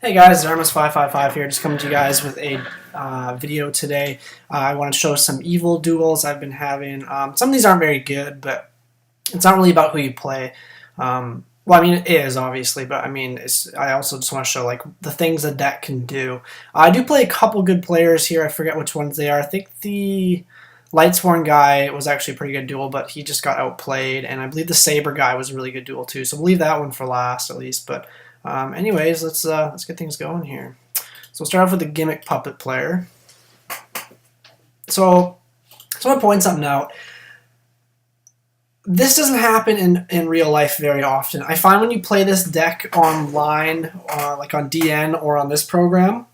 Hey guys, Armus555 here, just coming to you guys with a video today. I want to show some evil duels I've been having. Some of these aren't very good, but it's not really about who you play. Well, I mean, it is, obviously, but I mean, I also just want to show, like, the things a deck can do. I do play a couple good players here. I forget which ones they are. I think the Lightsworn guy was actually a pretty good duel, but he just got outplayed, and I believe the Saber guy was a really good duel, too, so we'll leave that one for last, at least, but anyways, let's get things going here. So we'll start off with the gimmick puppet player. So I want to point something out. This doesn't happen in real life very often. I find when you play this deck online, like on DN or on this program,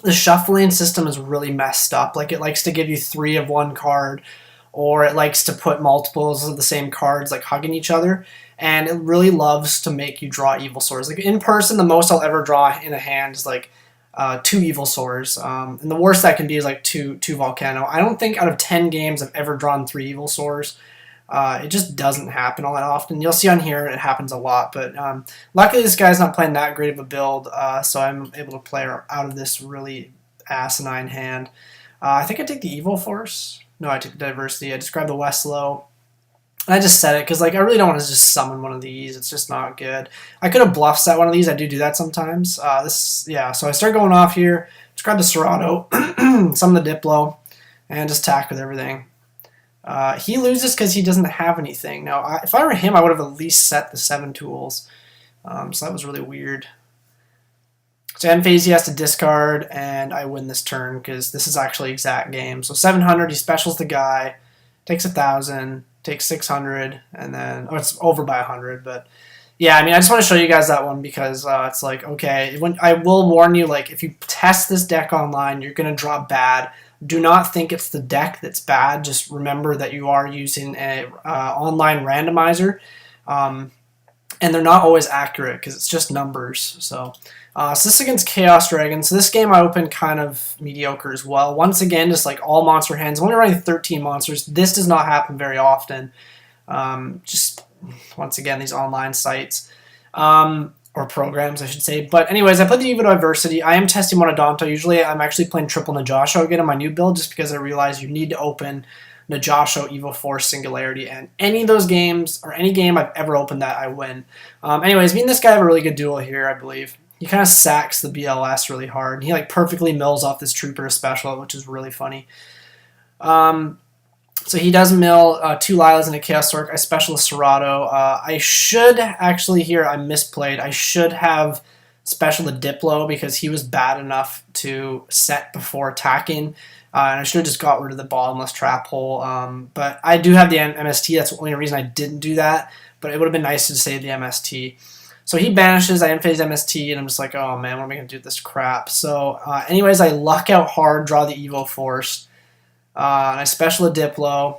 the shuffling system is really messed up. Like, it likes to give you 3 of one card, or it likes to put multiples of the same cards like hugging each other, and it really loves to make you draw evil swords. Like, in person, the most I'll ever draw in a hand is like 2 evil swords, and the worst that can be is like two volcano. I don't think out of 10 games I've ever drawn 3 evil swords. It just doesn't happen all that often. You'll see on here it happens a lot, but luckily this guy's not playing that great of a build, so I'm able to play out of this really asinine hand. I think I take the Evil Force. No, I took the Diversity. I just grabbed the Westlow. And I just set it because, like, I really don't want to just summon one of these. It's just not good. I could have bluff set one of these. I do that sometimes. Yeah, so I start going off here. Just grab the Serato, summon the Diplo, and just attack with everything. He loses because he doesn't have anything. Now, if I were him, I would have at least set the 7 tools. So that was really weird. So end phase, he has to discard, and I win this turn because this is actually exact game. So 700, he specials the guy, takes 1,000, takes 600, and then it's over by 100. But yeah, I mean, I just want to show you guys that one because it's like, okay, when I will warn you, like, if you test this deck online, you're gonna draw bad. Do not think it's the deck that's bad. Just remember that you are using a online randomizer, and they're not always accurate because it's just numbers. So this is against Chaos Dragon. So this game I opened kind of mediocre as well. Once again, just like all monster hands, I'm only running 13 monsters. This does not happen very often. Just once again, these online sites. Or programs, I should say. But anyways, I played the Evo Diversity. I am testing Monodonto. Usually I'm actually playing triple Najasho again on my new build just because I realized you need to open Najasho, Evo Force, Singularity, and any of those games, or any game I've ever opened that, I win. Anyways, me and this guy have a really good duel here, I believe. He kind of sacks the BLS really hard. And he like perfectly mills off this Trooper special, which is really funny. So he does mill 2 Lilas and a Chaos Orc. I special a Serato. I should actually here, I misplayed. I should have special the Diplo because he was bad enough to set before attacking. And I should have just got rid of the bottomless trap hole. But I do have the MST. That's the only reason I didn't do that. But it would have been nice to save the MST. So he banishes. I unphase MST, and I'm just like, oh man, what am I going to do with this crap? So anyways, I luck out hard, draw the Evo Force. And I special a Diplo,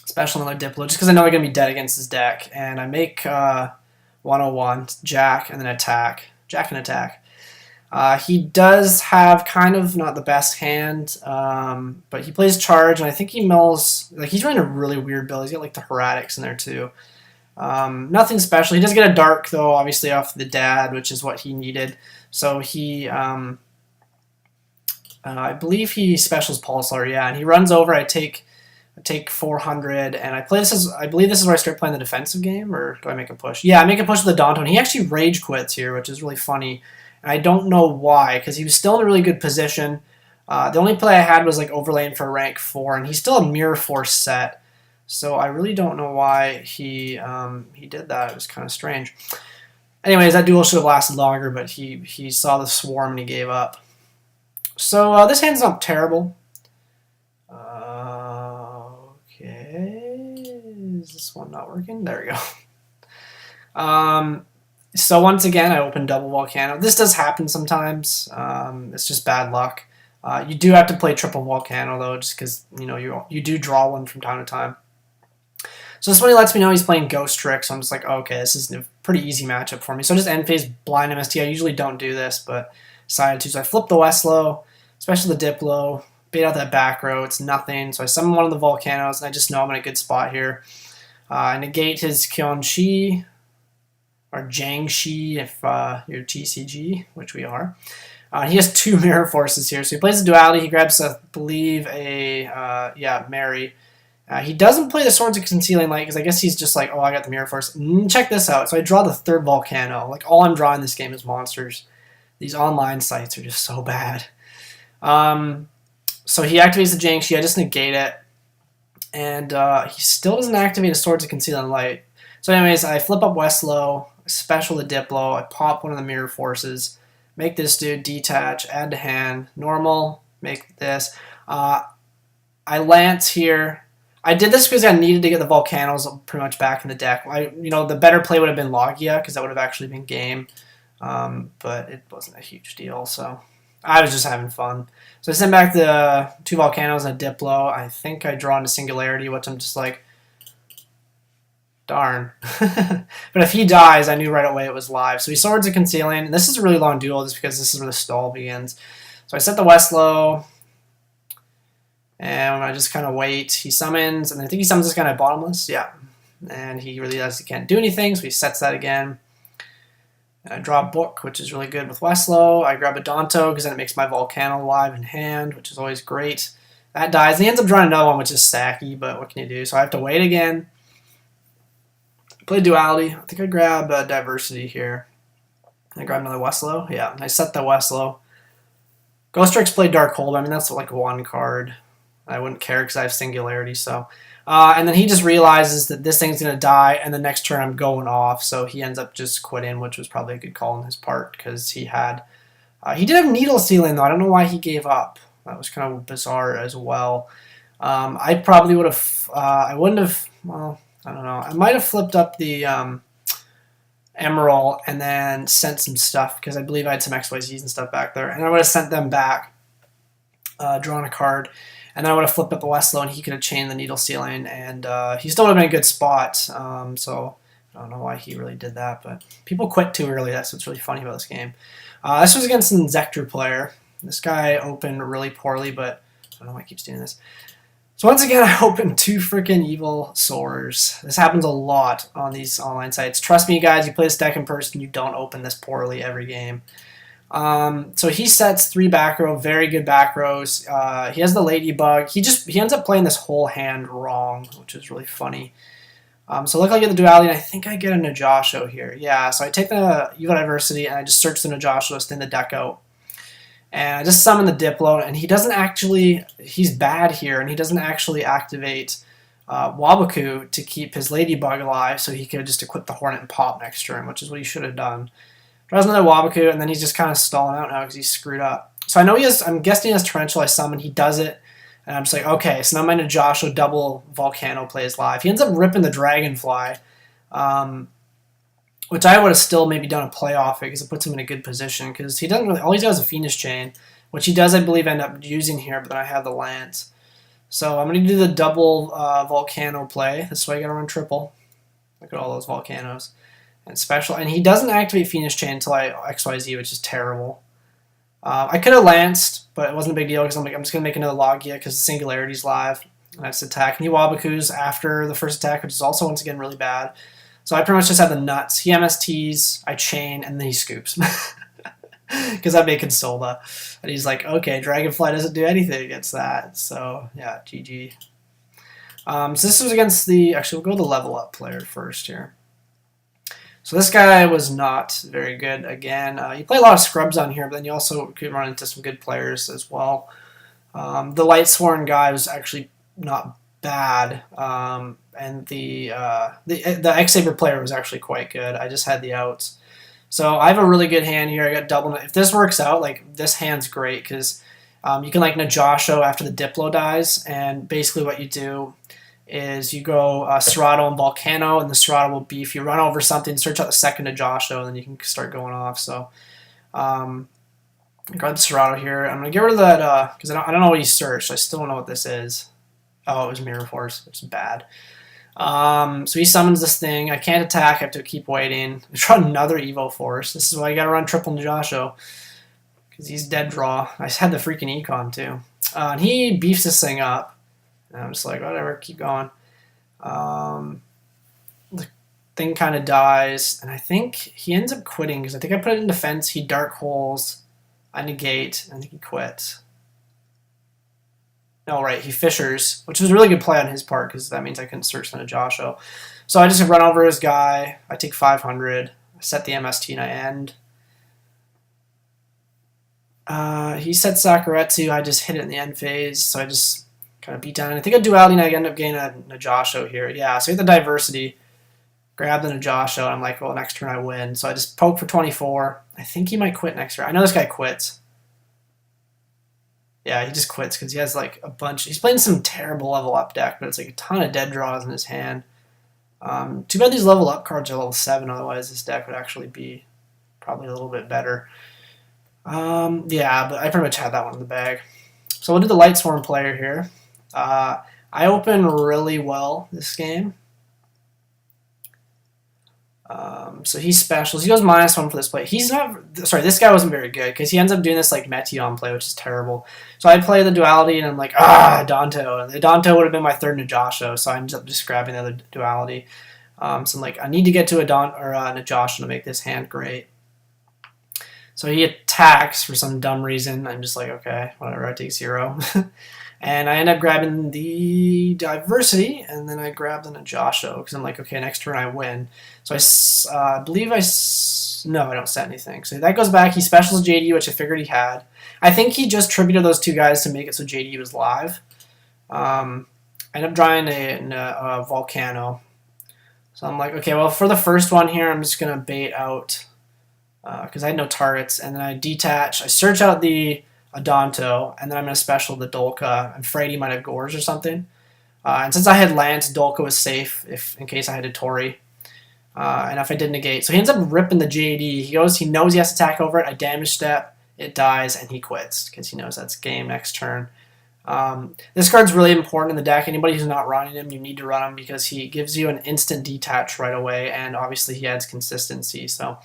special another Diplo, just because I know I'm going to be dead against this deck. And I make 101, Jack, and then attack. Jack and attack. He does have kind of not the best hand, but he plays Charge, and I think he mills, like, he's running a really weird build. He's got like the Heretics in there too. Nothing special. He does get a Dark, though, obviously off the Dad, which is what he needed. So he... I believe he specials Pulsar, yeah, and he runs over. I take 400, and I play this as, I believe this is where I start playing the defensive game, or do I make a push? Yeah, I make a push with the Danto, and he actually rage quits here, which is really funny. And I don't know why, because he was still in a really good position. The only play I had was like overlaying for rank 4, and he's still a Mirror Force set, so I really don't know why he did that. It was kind of strange. Anyways, that duel should have lasted longer, but he saw the swarm and he gave up. So this hand's not terrible. Okay, is this one not working? There we go. So once again, I open double Volcano. This does happen sometimes. It's just bad luck. You do have to play triple Volcano though, just because you do draw one from time to time. So this one he lets me know he's playing Ghost Trick, so I'm just like, oh, okay, this is a pretty easy matchup for me. So I just end phase blind MST. I usually don't do this, but decided to. So I flip the Westlow, special the Diplo, bait out that back row. It's nothing. So I summon one of the Volcanoes, and I just know I'm in a good spot here. I negate his Kyonchi. or Jiangxi if you're TCG, which we are. He has 2 Mirror Forces here, so he plays a Duality. He grabs, I believe, a Mary. He doesn't play the Swords of Concealing Light because I guess he's just like, oh, I got the Mirror Force. Check this out. So I draw the 3rd Volcano. Like, all I'm drawing this game is monsters. These online sites are just so bad. So he activates the Jiangxi. I just negate it. And he still doesn't activate a Swords of Concealing Light. So anyways, I flip up Westlow, special the Diplo, I pop one of the Mirror Forces, make this dude detach, add to hand, normal, make this. I Lance here. I did this because I needed to get the Volcanos pretty much back in the deck. The better play would have been Logia because that would have actually been game, but it wasn't a huge deal. So I was just having fun. So I send back the 2 Volcanos and a Diplo. I think I draw into Singularity, which I'm just like, darn. But if he dies, I knew right away it was live. So he Swords of Concealing. And this is a really long duel just because this is where the stall begins. So I set the Westlow. And I just kind of wait. He summons, and I think he summons this guy Bottomless. Yeah. And he really does. He can't do anything, so he sets that again. And I draw a Book, which is really good with Westlow. I grab a Danto, because then it makes my Volcano live in hand, which is always great. That dies. And he ends up drawing another one, which is sacky, but what can you do? So I have to wait again. Play Duality. I think I grab Diversity here. I grab another Westlow. Yeah, I set the Westlow. Ghost Strikes play Darkhold. I mean, that's like 1 card. I wouldn't care because I have Singularity. So, and then he just realizes that this thing's going to die, and the next turn I'm going off. So he ends up just quitting, which was probably a good call on his part because he had... he did have Needle Sealing, though. I don't know why he gave up. That was kind of bizarre as well. I probably would have... I wouldn't have... Well, I don't know. I might have flipped up the Emerald and then sent some stuff because I believe I had some XYZs and stuff back there. And I would have sent them back, drawn a card. And then I would have flipped up the Westlow, and he could have chained the Needle Sealing, and he still would have been a good spot. So I don't know why he really did that, but people quit too early. That's what's really funny about this game. This was against an Inzektor player. This guy opened really poorly, but I don't know why he keeps doing this. So once again, I opened 2 freaking Evil Swords. This happens a lot on these online sites. Trust me, guys, you play this deck in person, you don't open this poorly every game. So he sets 3 back row, very good back rows. He has the Ladybug. He ends up playing this whole hand wrong, which is really funny. So luckily I get the Duality, and I think I get a Najasho here. Yeah, so I take the Evil Diversity, and I just search the Najasho to thin the deck out. And I just summon the Diplo, and he doesn't actually... He's bad here, and he doesn't actually activate Waboku to keep his Ladybug alive, so he could just equip the Hornet and pop next turn, which is what he should have done. Draws another Waboku, and then he's just kind of stalling out now because he's screwed up. So I know he has... I'm guessing he has Torrential. I summon. He does it. And I'm just like, okay, so now my Najasho double Volcano plays live. He ends up ripping the Dragonfly, which I would have still maybe done a playoff because it puts him in a good position because he doesn't really... All he does is a Phoenix Chain, which he does, I believe, end up using here, but then I have the Lance. So I'm going to do the double Volcano play. This way I got to run triple. Look at all those Volcanos. And special, and he doesn't activate Phoenix Chain until I XYZ, which is terrible. I could have lanced, but it wasn't a big deal because I'm just going to make another Logia because the Singularity's live. And that's attack. And he Wabokus after the first attack, which is also, once again, really bad. So I pretty much just have the nuts. He MSTs, I chain, and then he scoops. Because I made Consola. And he's like, okay, Dragonfly doesn't do anything against that. So, yeah, GG. So this was against the... Actually, we'll go to the level up player first here. So this guy was not very good again. You play a lot of scrubs on here, but then you also could run into some good players as well. The Lightsworn guy was actually not bad, and the X-Saber player was actually quite good. I just had the outs. So I have a really good hand here. I got double. If this works out, like this hand's great because you can like Najasho after the Diplo dies, and basically what you do is you go Serato and Volcano, and the Serato will beef. You run over something, search out the second Najasho, and then you can start going off. So grab the Serato here. I'm going to get rid of that because I don't know what he searched. I still don't know what this is. Oh, it was Mirror Force, which is bad. So he summons this thing. I can't attack. I have to keep waiting. I draw another Evo Force. This is why you got to run triple Najasho because he's dead draw. I just had the freaking Econ too. And he beefs this thing up. And I'm just like, whatever, keep going. Thing kind of dies, and I think he ends up quitting because I think I put it in defense. He dark holes, I negate, and I think he quits. No, right, he fissures, which was a really good play on his part because that means I couldn't search the Najasho. So I just run over his guy. I take 500. I set the MST and I end. He set Sakuretsu. I just hit it in the end phase, so I just kind of beat down. I think a duality, and I end up getting a Najasho here. Yeah, so I get the diversity. Grab the Najasho, and I'm like, well, next turn I win. So I just poke for 24. I think he might quit next turn. I know this guy quits. Yeah, he just quits because he has like a bunch. He's playing some terrible level up deck, but it's like a ton of dead draws in his hand. Too bad these level up cards are level 7, otherwise this deck would actually be probably a little bit better. Yeah, but I pretty much had that one in the bag. So we'll do the Lightsworn player here. I open really well this game. So he specials. He goes -1 for this play. He's not... Sorry, this guy wasn't very good because he ends up doing this like Meteon play, which is terrible. So I play the duality and I'm like, Danto. And the Danto would have been my third Najasho, so I ended up just grabbing the other duality. So I'm like, I need to get to a Najasho to make this hand great. So he attacks for some dumb reason. I'm just like, okay, whatever, I take 0. And I end up grabbing the diversity, and then I grab the Najasho because I'm like, okay, next turn I win. So I believe no, I don't set anything. So that goes back. He specials JD, which I figured he had. I think he just tributed those two guys to make it so JD was live. I end up drawing a Volcano. So I'm like, okay, well, for the first one here, I'm just going to bait out because I had no targets, and then I detach. I search out the Adanto, and then I'm going to special the Dolka. I'm afraid he might have Gorge or something. And since I had Lance, Dolka was safe in case I had a Tori. And if I did negate. So he ends up ripping the JD. He knows he has to attack over it. I damage step, it dies, and he quits because he knows that's game next turn. This card's really important in the deck. Anybody who's not running him, you need to run him because he gives you an instant detach right away, and obviously he adds consistency. So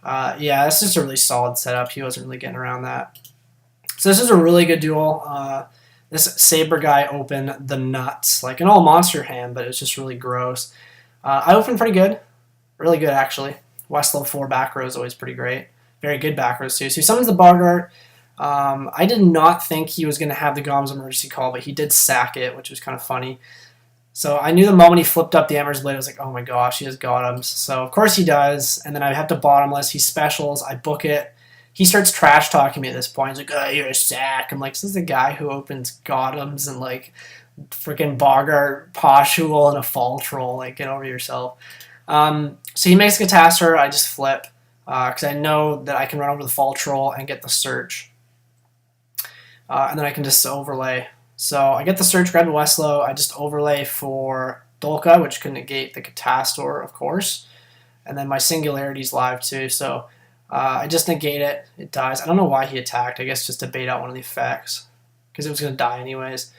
yeah, this is a really solid setup. He wasn't really getting around that. So this is a really good duel. This Saber guy opened the nuts, like an all monster hand, but it was just really gross. I opened pretty good. Really good, actually. West level 4 back row is always pretty great. Very good back rows, too. So he summons the Bogart. I did not think he was going to have the Gom's emergency call, but he did sack it, which was kind of funny. So I knew the moment he flipped up the Ember's Blade, I was like, oh my gosh, he has Gotems. So of course he does, and then I have to bottomless. He specials, I book it. He starts trash talking me at this point. He's like, oh, you're a sack. I'm like, this is the guy who opens Gotems and like freaking Bogart, Poshul, and a Fall Troll. Like, get over yourself. So he makes Catastor. I just flip because I know that I can run over the Fall Troll and get the search. And then I can just overlay. So I get the search, grab the Westlow. I just overlay for Dolka, which can negate the Catastor, of course. And then my Singularity's live too. So I just negate it. It dies. I don't know why he attacked. I guess just to bait out one of the effects because it was going to die anyways.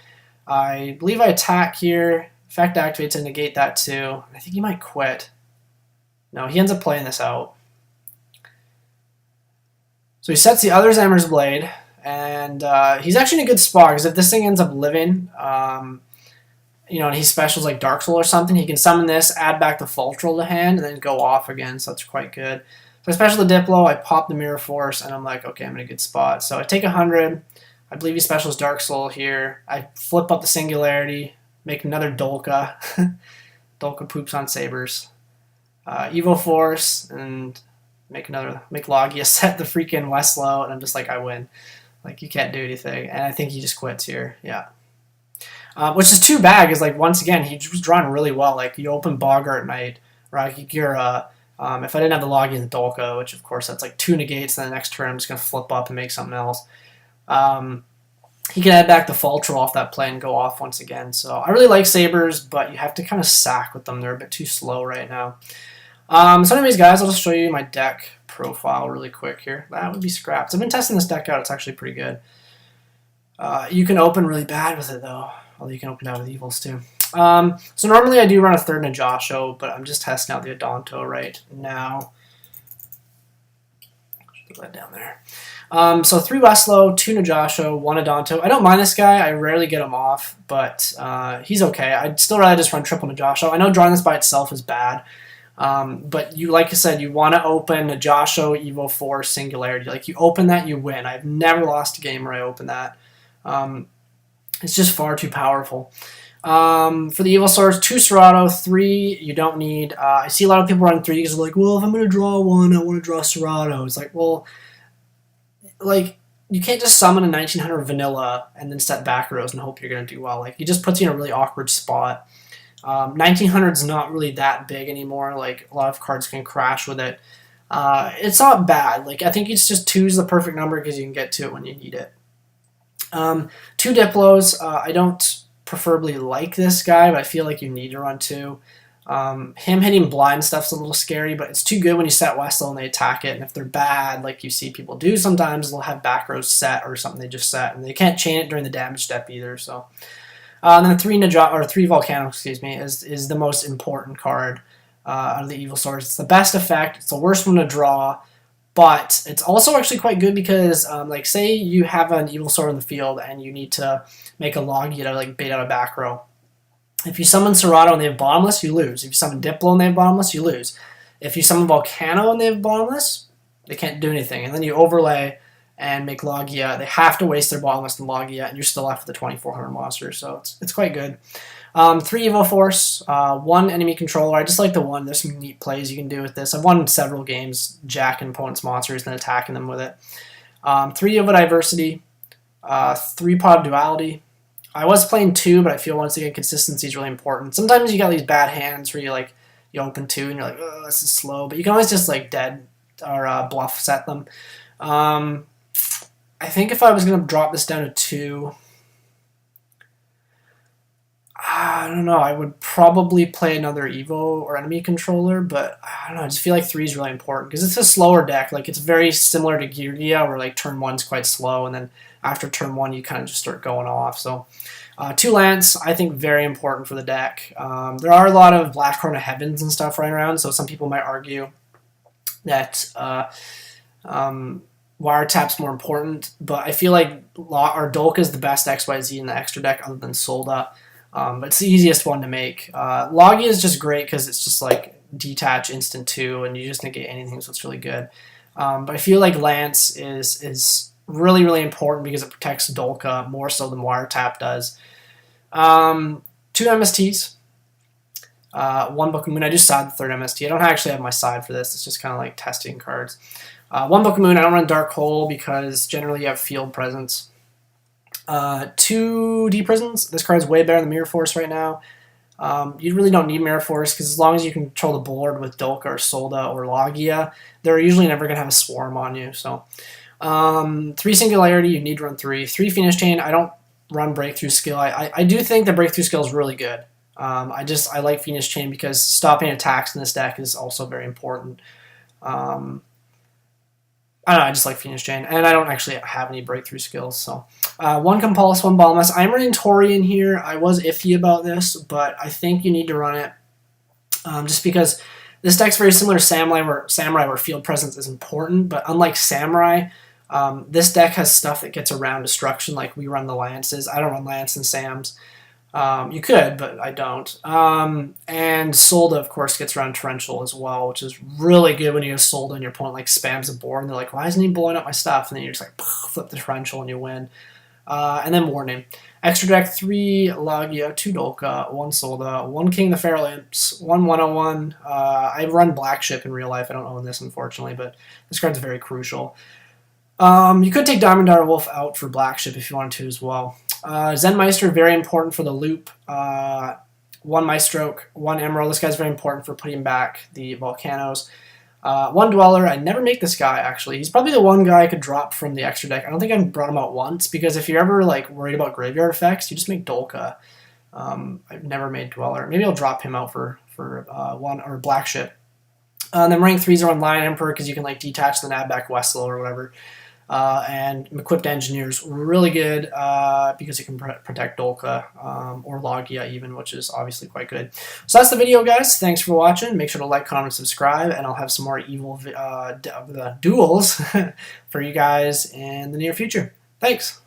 I believe I attack here. Effect activates and negate that too. I think he might quit. No, he ends up playing this out. So he sets the other's Ember's Blade, and he's actually in a good spot because if this thing ends up living, and he specials like Dark Soul or something, he can summon this, add back the Fall Troll to hand, and then go off again, so that's quite good. So I special the Diplo, I pop the Mirror Force, and I'm like, okay, I'm in a good spot. So I take 100. I believe he specials Dark Soul here. I flip up the Singularity, make another Dolka. Dolka poops on Sabers. Evo Force, and make Logia set the freaking Westlow, and I'm just like, I win. Like, you can't do anything. And I think he just quits here. Yeah. Which is too bad, because, like, once again, he was drawing really well. Like, you open Bogart Knight, Rakikura. If I didn't have the Logia and the Dolka, which, of course, that's like 2 negates, then the next turn I'm just going to flip up and make something else. He can add back the Fall Troll off that play and go off once again. So I really like Sabers, but you have to kind of sack with them. They're a bit too slow right now. So anyways, guys, I'll just show you my deck profile really quick here. That would be Scraps. I've been testing this deck out. It's actually pretty good. You can open really bad with it, though. Although you can open out with EVOLS, too. So normally I do run a third Najasho, but I'm just testing out the Adanto right now. Put that down there. So 3 Westlow, 2 Najasho, 1 Adanto. I don't mind this guy. I rarely get him off, but he's okay. I'd still rather just run triple Najasho. I know drawing this by itself is bad, But you, like I said, you want to open a Josho Evo 4 Singularity. Like, you open that, you win. I've never lost a game where I open that. It's just far too powerful. For the Evil Swords, 2 Serato, 3 you don't need. I see a lot of people run 3 because they're like, well, if I'm going to draw 1, I want to draw Serato. It's like, well, like, you can't just summon a 1900 vanilla and then set back rows and hope you're going to do well. Like, it just puts you in a really awkward spot. 1900 is not really that big anymore. Like, a lot of cards can crash with it. It's not bad. Like, I think it's just 2 is the perfect number because you can get to it when you need it. 2 Diplos. I don't preferably like this guy, but I feel like you need to run 2. Him hitting blind stuff's a little scary, but it's too good when you set Westlow and they attack it. And if they're bad, like you see people do sometimes, they'll have back rows set or something they just set, and they can't chain it during the damage step either. So, and then 3 Volcano, excuse me, is the most important card out of the Evil Swords. It's the best effect. It's the worst one to draw, but it's also actually quite good because, like, say you have an Evil Sword in the field and you need to make a Logia to like bait out a back row. If you summon Serato and they have Bottomless, you lose. If you summon Diplo and they have Bottomless, you lose. If you summon Volcano and they have Bottomless, they can't do anything. And then you overlay and make Logia. They have to waste their Bottomless and Logia, and you're still left with the 2400 monster, so it's quite good. 3 Evo Force, 1 enemy controller. I just like the 1. There's some neat plays you can do with this. I've won several games jacking opponents' monsters and attacking them with it. 3 Evo Diversity, 3 Pod Duality. I was playing 2, but I feel once again consistency is really important. Sometimes you got these bad hands where you open 2 and you're like, oh, this is slow, but you can always just like dead or bluff set them. I think if I was going to drop this down to 2, I don't know, I would probably play another Evo or enemy controller, but I don't know, I just feel like 3 is really important because it's a slower deck. Like, it's very similar to Geargia where like turn 1's quite slow, and then after turn 1 you kind of just start going off. So 2 Lance, I think very important for the deck. There are a lot of Black Horn of Heavens and stuff running around, so some people might argue that Wiretap's more important, but I feel like Dolka is the best XYZ in the extra deck other than Solda. But it's the easiest one to make. Logia is just great because it's just like detach instant 2 and you just negate anything, so it's really good. But I feel like Lance is really, really important because it protects Dolka more so than Wiretap does. 2 MSTs. 1 Book of Moon. I just side the 3rd MST. I don't actually have my side for this. It's just kind of like testing cards. 1 Book of Moon. I don't run Dark Hole because generally you have field presence. 2 Deep Prisons. This card's way better than Mirror Force right now. You really don't need Mirror Force because as long as you can control the board with Dolka or Solda or Logia, they're usually never going to have a Swarm on you. So 3 Singularity, you need to run 3. 3 Phoenix Chain, I don't run Breakthrough Skill. I do think the Breakthrough Skill is really good. I like Phoenix Chain because stopping attacks in this deck is also very important. I don't know, I just like Phoenix Chain, and I don't actually have any breakthrough skills. So 1 Compulse, 1 Bottomless. I'm running Tori in here. I was iffy about this, but I think you need to run it just because this deck's very similar to Samurai where field presence is important, but unlike Samurai, this deck has stuff that gets around destruction, like we run the Lances. I don't run Lance and Sams. You could, but I don't. And Solda, of course, gets around Torrential as well, which is really good when you have Solda and your opponent like spams a board and they're like, why isn't he blowing up my stuff? And then you just like flip the Torrential and you win. And then Warning. Extra deck 3 Logia, 2 Dolka, 1 Solda, 1 King of the Feral Imps, 1 101. I run Black Ship in real life. I don't own this, unfortunately, but this card's very crucial. You could take Diamond Dire Wolf out for Black Ship if you wanted to as well. Zen Meister, very important for the loop. 1 Maestro, 1 Emerald. This guy's very important for putting back the Volcanos. 1 Dweller. I never make this guy, actually. He's probably the one guy I could drop from the extra deck. I don't think I've brought him out once, because if you're ever like worried about graveyard effects, you just make Dolka. I've never made Dweller. Maybe I'll drop him out for 1 or Black Ship. And then rank 3s are on Lion Emperor because you can like detach the Nabback Westlow or whatever. And Equipped Engineer's really good because it can protect Dolka or Logia even, which is obviously quite good. So that's the video, guys. Thanks for watching. Make sure to like, comment, and subscribe, and I'll have some more evil duels for you guys in the near future. Thanks.